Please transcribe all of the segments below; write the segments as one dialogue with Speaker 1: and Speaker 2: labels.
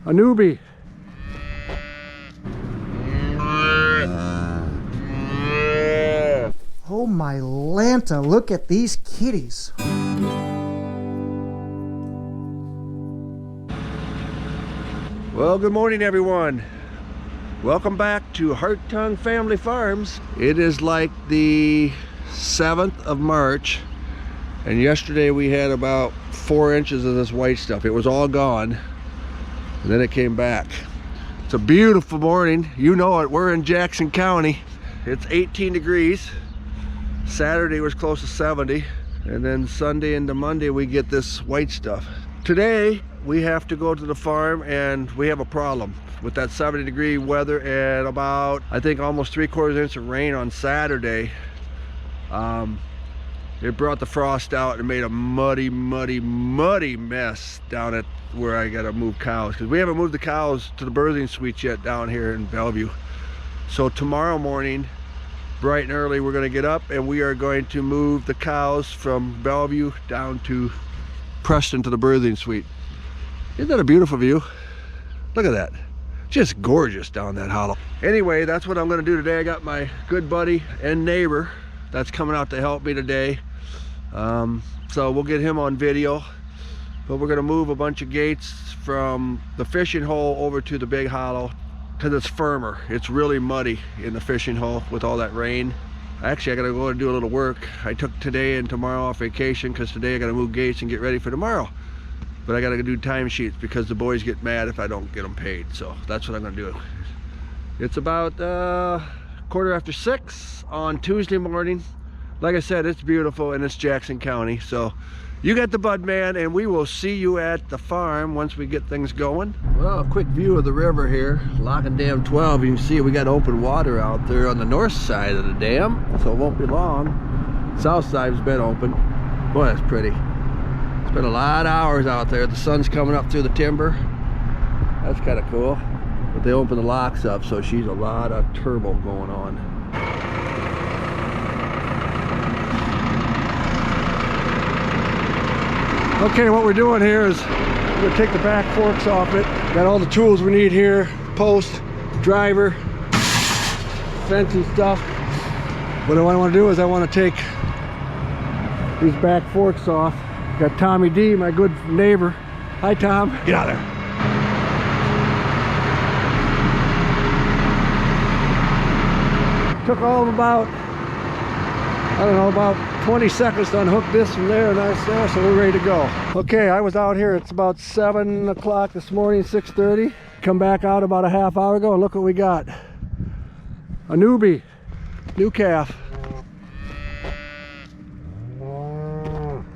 Speaker 1: A newbie.
Speaker 2: Oh my Lanta, look at these kitties.
Speaker 1: Well, good morning everyone. Welcome back to Hartung Family Farms. It is like the 7th of March, and yesterday we had about 4 inches of this white stuff. It was all gone, and then it came back. It's a beautiful morning. You know it, we're in Jackson County. It's 18 degrees. Saturday was close to 70, and then Sunday into Monday we get this white stuff. Today we have to go to the farm, and we have a problem with that 70-degree weather and about, I think, almost 3/4 inch of rain on Saturday. It brought the frost out and made a muddy mess down at where I gotta move cows, because we haven't moved the cows to the birthing suites yet down here in Bellevue. So tomorrow morning, bright and early, we're going to get up and we are going to move the cows from Bellevue down to Preston to the birthing suite. Isn't that a beautiful view? Look at that. Just gorgeous down that hollow. Anyway, that's what I'm going to do today. I got my good buddy and neighbor that's coming out to help me today. So we'll get him on video. But we're going to move a bunch of gates from the fishing hole over to the big hollow, because it's firmer. It's really muddy in the fishing hole with all that rain. Actually, I gotta go and do a little work. I took today and tomorrow off vacation because today I gotta move gates and get ready for tomorrow. But I gotta do timesheets because the boys get mad if I don't get them paid. So that's what I'm gonna do. It's about 6:15 on Tuesday morning. Like I said, it's beautiful and it's Jackson County. So you got the bud man, and we will see you at the farm once we get things going. Well, a quick view of the river here, Locking Dam 12. You can see we got open water out there on the north side of the dam, so it won't be long. South side's been open. Boy, that's pretty. It's been a lot of hours out there. The sun's coming up through the timber. That's kind of cool. But they open the locks up, so she's a lot of turbo going on. Okay, what we're doing here is we're going to take the back forks off it. Got all the tools we need here: post, driver, fence and stuff. What I want to do is I want to take these back forks off. Got Tommy D, my good neighbor. Hi Tom. Get out of there. Took all of about, I don't know, about 20 seconds to unhook this from there and that's there, so we're ready to go. Okay, I was out here, it's about 7 o'clock this morning, 6:30. Come back out about a half hour ago and look what we got. A newbie, new calf.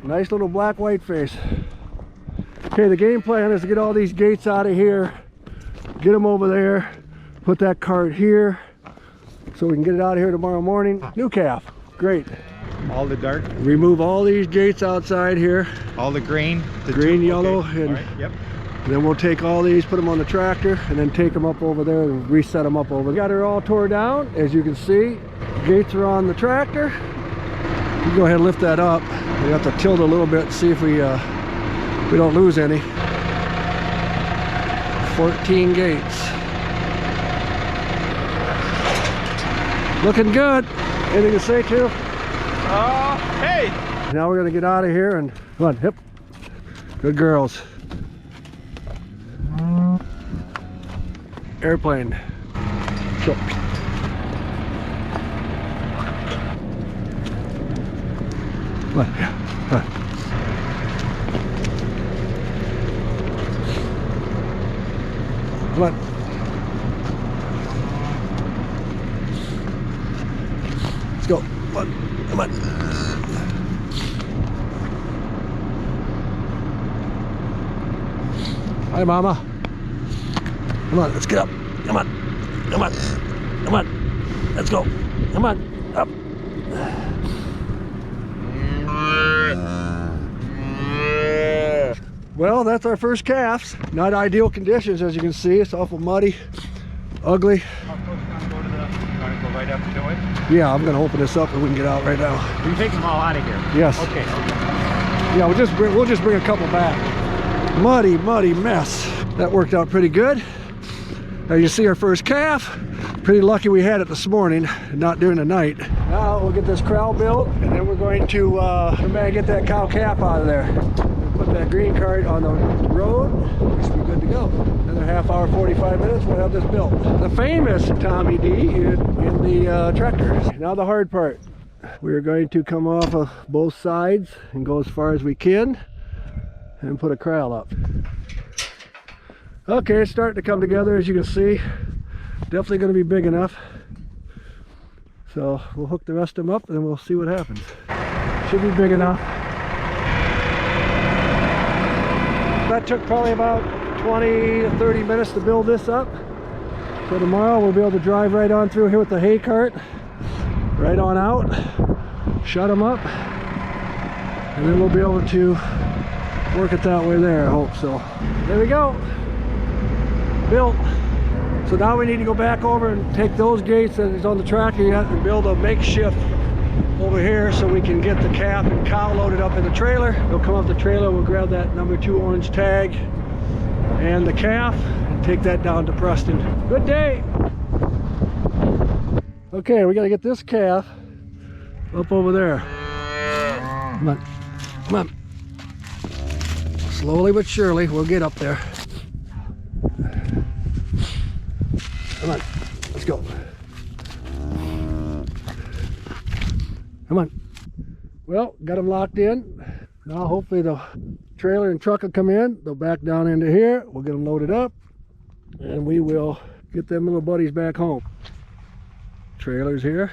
Speaker 1: Nice little black white face. Okay, the game plan is to get all these gates out of here, get them over there, put that cart here, so we can get it out of here tomorrow morning. New calf, great.
Speaker 3: All the dark.
Speaker 1: Remove all these gates outside here.
Speaker 3: All the green. The
Speaker 1: green, yellow,
Speaker 3: okay.
Speaker 1: and
Speaker 3: right. Yep.
Speaker 1: Then we'll take all these, put them on the tractor, and then take them up over there and reset them up over there. Got her all tore down, as you can see. Gates are on the tractor. You can go ahead and lift that up. We have to tilt a little bit and see if we don't lose any. 14 gates. Looking good. Anything to say, too?
Speaker 3: Hey!
Speaker 1: Now we're gonna get out of here and come on, hip. Good girls. Airplane. Go. Come on, yeah. Come on. Come on. Let's go. Come on. Come on. Hi, Mama. Come on, let's get up. Come on. Come on. Come on. Let's go. Come on. Up. Well, that's our first calves. Not ideal conditions, as you can see. It's awful muddy, ugly.
Speaker 3: How close do you want to go to the, you want to go right up to it?
Speaker 1: Yeah, I'm going to open this up and we can get out right now.
Speaker 3: You take them all out of here?
Speaker 1: Yes.
Speaker 3: Okay.
Speaker 1: Yeah, we'll just bring a couple back. Muddy mess. That worked out pretty good. As you see, our first calf. Pretty lucky we had it this morning, not during the night. Now we'll get this corral built, and then we're going to get that cow calf out of there. Put that green cart on the road. We should be good to go. Another half hour, 45 minutes, we'll have this built. The famous Tommy D in the tractor. Now the hard part. We're going to come off of both sides and go as far as we can and put a corral up. Okay, it's starting to come together, as you can see. Definitely going to be big enough. So we'll hook the rest of them up and then we'll see what happens. Should be big enough. That took probably about 20 to 30 minutes to build this up. So tomorrow we'll be able to drive right on through here with the hay cart, right on out, shut them up, and then we'll be able to work it that way there, I hope so. There we go. Built. So now we need to go back over and take those gates that is on the tractor yet and build a makeshift over here so we can get the calf and cow loaded up in the trailer. They'll come up the trailer, we'll grab that number 2 orange tag and the calf and take that down to Preston. Good day. Okay, we got to get this calf up over there. Come on, come on. Slowly but surely we'll get up there. Come on, let's go. Come on. Well, got them locked in. Now hopefully the trailer and truck will come in. They'll back down into here. We'll get them loaded up and we will get them little buddies back home. Trailer's here.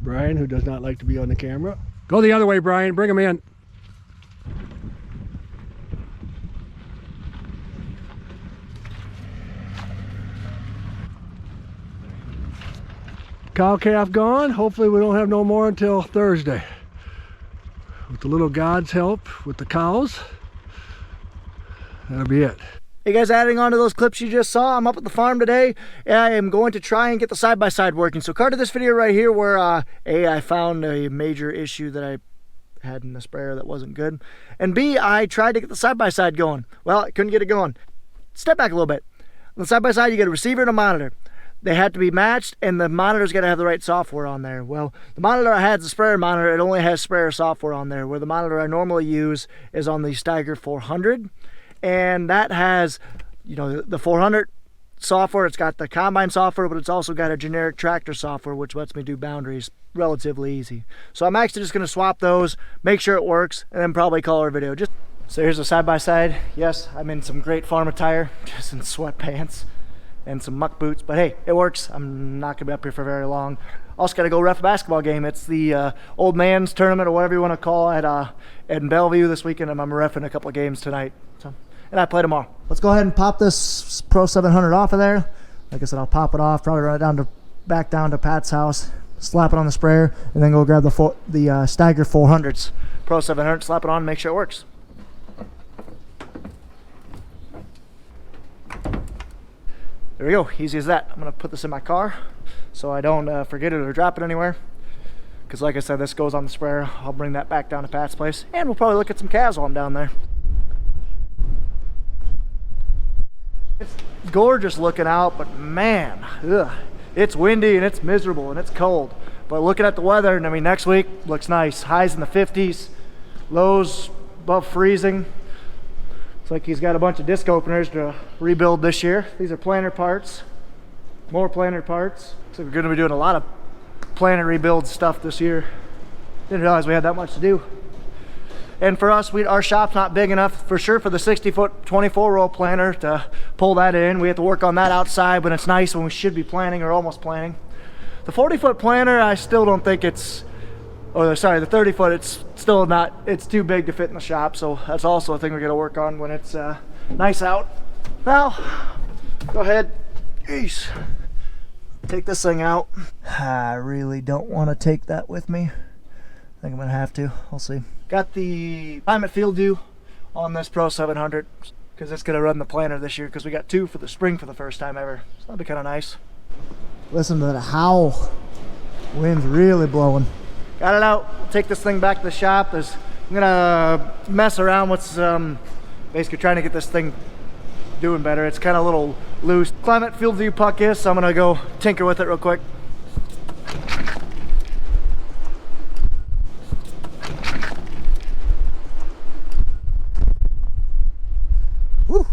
Speaker 1: Brian, who does not like to be on the camera. Go the other way, Brian. Bring them in. Cow calf gone. Hopefully we don't have no more until Thursday. With the little God's help with the cows, that'll be it.
Speaker 2: Hey guys, adding on to those clips you just saw, I'm up at the farm today and I am going to try and get the side-by-side working. So card to this video right here where A, I found a major issue that I had in the sprayer that wasn't good, and B, I tried to get the side-by-side going. Well, I couldn't get it going. Step back a little bit. On the side-by-side you get a receiver and a monitor. They had to be matched and the monitor's got to have the right software on there. Well, the monitor I had is a sprayer monitor. It only has sprayer software on there, where the monitor I normally use is on the Steiger 400. And that has, you know, the 400 software. It's got the combine software, but it's also got a generic tractor software, which lets me do boundaries relatively easy. So I'm actually just going to swap those, make sure it works, and then probably call our video. So here's a side-by-side. Yes, I'm in some great farm attire, just in sweatpants and some muck boots, but hey, it works. I'm not gonna be up here for very long. Also gotta go ref a basketball game. It's the old man's tournament, or whatever you want to call it, in Bellevue this weekend, and I'm reffing a couple of games tonight. So, and I play tomorrow. Let's go ahead and pop this Pro 700 off of there. Like I said, I'll pop it off, probably run it back down to Pat's house, slap it on the sprayer, and then go grab the Steiger 400s. Pro 700, slap it on, make sure it works. There we go, easy as that. I'm gonna put this in my car so I don't forget it or drop it anywhere. Because like I said, this goes on the sprayer. I'll bring that back down to Pat's place, and we'll probably look at some calves while I'm down there. It's gorgeous looking out, but man, it's windy and it's miserable and it's cold. But looking at the weather, and I mean, next week looks nice. Highs in the 50s, lows above freezing. It's like he's got a bunch of disc openers to rebuild this year. These are planter parts, more planter parts. So we're going to be doing a lot of planter rebuild stuff this year. Didn't realize we had that much to do. And for us, our shop's not big enough for sure for the 60-foot 24-row planter to pull that in. We have to work on that outside when it's nice, when we should be planting or almost planting. The 40-foot planter, I still don't think it's, or sorry, the 30-foot, it's still not, it's too big to fit in the shop. So that's also a thing we're gonna work on when it's nice out. Now, go ahead, jeez, take this thing out. I really don't want to take that with me. I think I'm gonna have to, we'll see. Got the climate field view on this Pro 700 because it's gonna run the planter this year, because we got 2 for the spring for the first time ever. So that'll be kind of nice. Listen to that howl. Wind's really blowing. Got it out. Take this thing back to the shop. I'm gonna mess around with some, basically trying to get this thing doing better. It's kind of a little loose. Climate field view puck is, so I'm gonna go tinker with it real quick. Woo.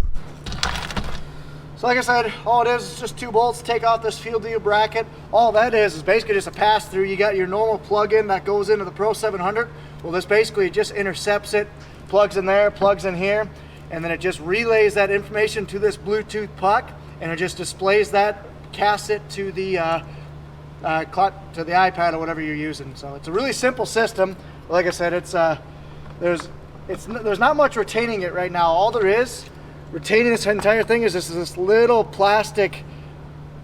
Speaker 2: So like I said, all it is just 2 bolts. Take off this field view bracket. All that is basically just a pass through. You got your normal plug-in that goes into the Pro 700. Well, this basically just intercepts it, plugs in there, plugs in here, and then it just relays that information to this Bluetooth puck, and it just displays that, casts it to the iPad or whatever you're using. So it's a really simple system. Like I said, there's not much retaining it right now. All there is retaining this entire thing is this little plastic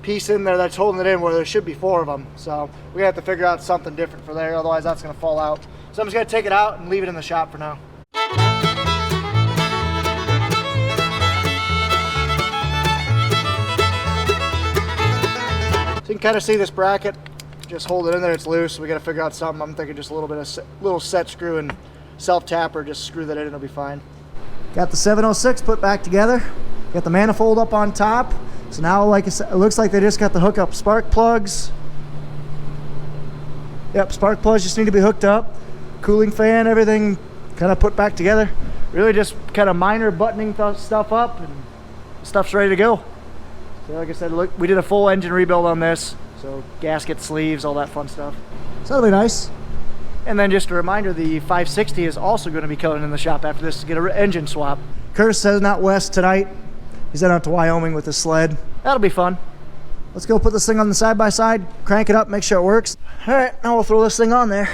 Speaker 2: piece in there that's holding it in, where there should be 4 of them. So we have to figure out something different for there, otherwise that's going to fall out. So I'm just going to take it out and leave it in the shop for now. So you can kind of see this bracket, just hold it in there, it's loose. We got to figure out something. I'm thinking just a little bit of little set screw and self-tapper, just screw that in and it'll be fine. Got the 706 put back together. Got the manifold up on top. So now, like I said, it looks like they just got the hookup spark plugs. Yep, spark plugs just need to be hooked up. Cooling fan, everything kind of put back together. Really just kind of minor buttoning stuff up, and stuff's ready to go. So like I said, look, we did a full engine rebuild on this. So gasket, sleeves, all that fun stuff. So that'll be nice. And then just a reminder, the 560 is also going to be coming in the shop after this to get an engine swap. Curtis says not west tonight. He's heading out to Wyoming with his sled. That'll be fun. Let's go put this thing on the side-by-side, crank it up, make sure it works. All right, now we'll throw this thing on there.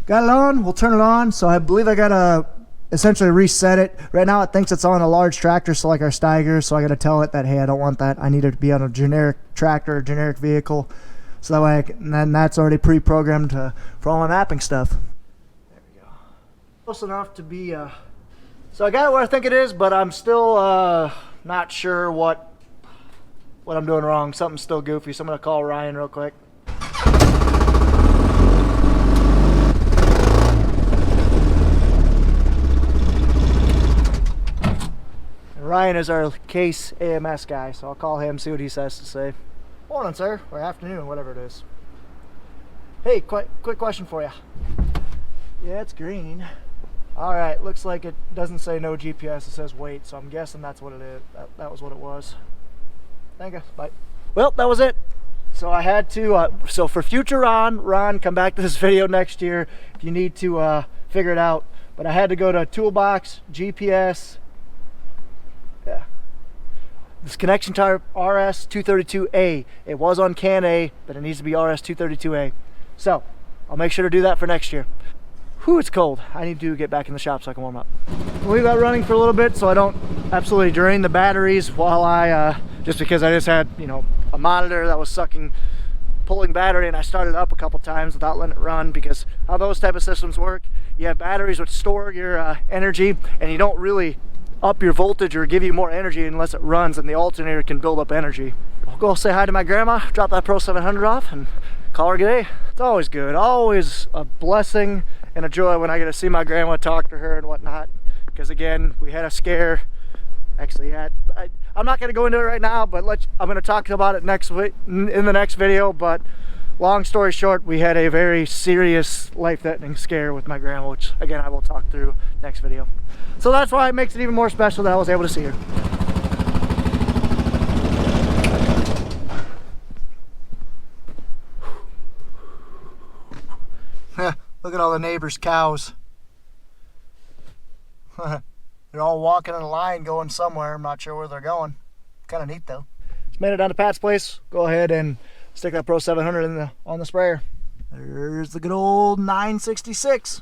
Speaker 2: Got it on, we'll turn it on. So I believe I gotta essentially reset it. Right now it thinks it's on a large tractor, so like our Steiger, so I gotta tell it that, hey, I don't want that. I need it to be on a generic tractor or generic vehicle. So that way and then that's already pre-programmed for all my mapping stuff. There we go. Close enough to be, so I got it where I think it is, but I'm still not sure what I'm doing wrong. Something's still goofy, so I'm gonna call Ryan real quick. Ryan is our case AMS guy, so I'll call him, see what he says to say. Morning, sir, or afternoon, whatever it is. Hey, quick question for you. Yeah, it's green. All right, looks like it doesn't say no GPS, it says wait, so I'm guessing that's what it is. That was what it was. Thank you, bye. Well, that was it. So I had to, so for future Ron, come back to this video next year if you need to figure it out. But I had to go to Toolbox, GPS, yeah. This connection type RS232A. It was on Can A, but it needs to be RS232A. So I'll make sure to do that for next year. Whew, it's cold. I need to get back in the shop so I can warm up. We'll leave that running for a little bit so I don't absolutely drain the batteries while I, just because I just had, you know, a monitor that was pulling battery, and I started up a couple times without letting it run, because how those type of systems work, you have batteries which store your energy, and you don't really up your voltage or give you more energy unless it runs, and the alternator can build up energy. I'll go say hi to my grandma, drop that Pro 700 off, and call her good day. It's always good, always a blessing and a joy when I get to see my grandma, talk to her and whatnot, because again, we had a scare. Actually, I'm not going to go into it right now, but I'm going to talk about it in the next video. But long story short, we had a very serious life-threatening scare with my grandma, which again I will talk through next video. So that's why it makes it even more special that I was able to see her. Look at all the neighbors' cows. They're all walking in a line going somewhere. I'm not sure where they're going. Kind of neat though. Just made it down to Pat's place. Go ahead and stick that Pro 700 on the sprayer. There's the good old 966.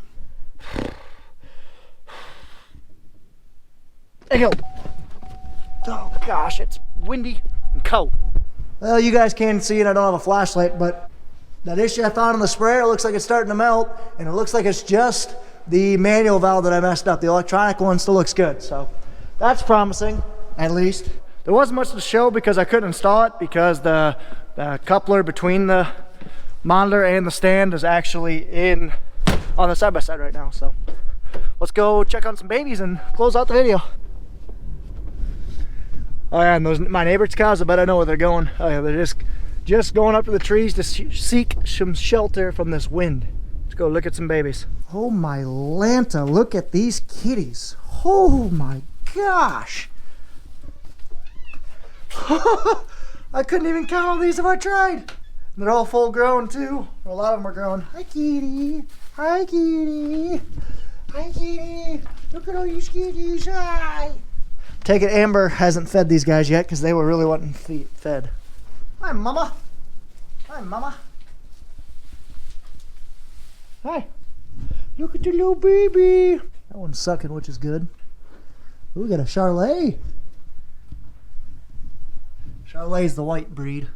Speaker 2: There you go. Oh gosh, it's windy and cold. Well, you guys can't see it. I don't have a flashlight, but that issue I found on the sprayer, it looks like it's starting to melt, and it looks like it's just the manual valve that I messed up. The electronic one still looks good, so that's promising, at least. There wasn't much to show because I couldn't install it, because the coupler between the monitor and the stand is actually on the side-by-side right now. So let's go check on some babies and close out the video. Oh yeah, and those my neighbor's cows, I bet I know where they're going. Oh yeah, they're just going up to the trees to seek some shelter from this wind. Let's go look at some babies. Oh my Lanta, look at these kitties. Oh my gosh. I couldn't even count all these if I tried. They're all full grown too. A lot of them are grown. Hi kitty. Hi kitty. Hi kitty. Look at all these kitties. Hi. Take it Amber hasn't fed these guys yet because they were really wanting fed. Hi mama. Hi mama. Hi. Look at the little baby. That one's sucking, which is good. Ooh, we got a Charolais. Charolais's the white breed.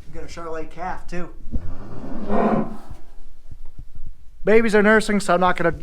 Speaker 2: We got a Charolais calf too. Babies are nursing, so I'm not gonna